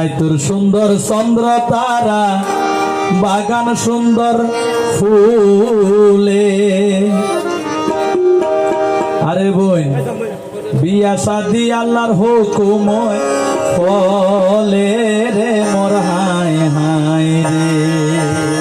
রাইতুর সুন্দর চন্দ্র তারা বাগান সুন্দর ফুলে। আরে বই বিয়া শাদি আল্লাহর হুকুম ফলে রে মোর হায় হায় রে।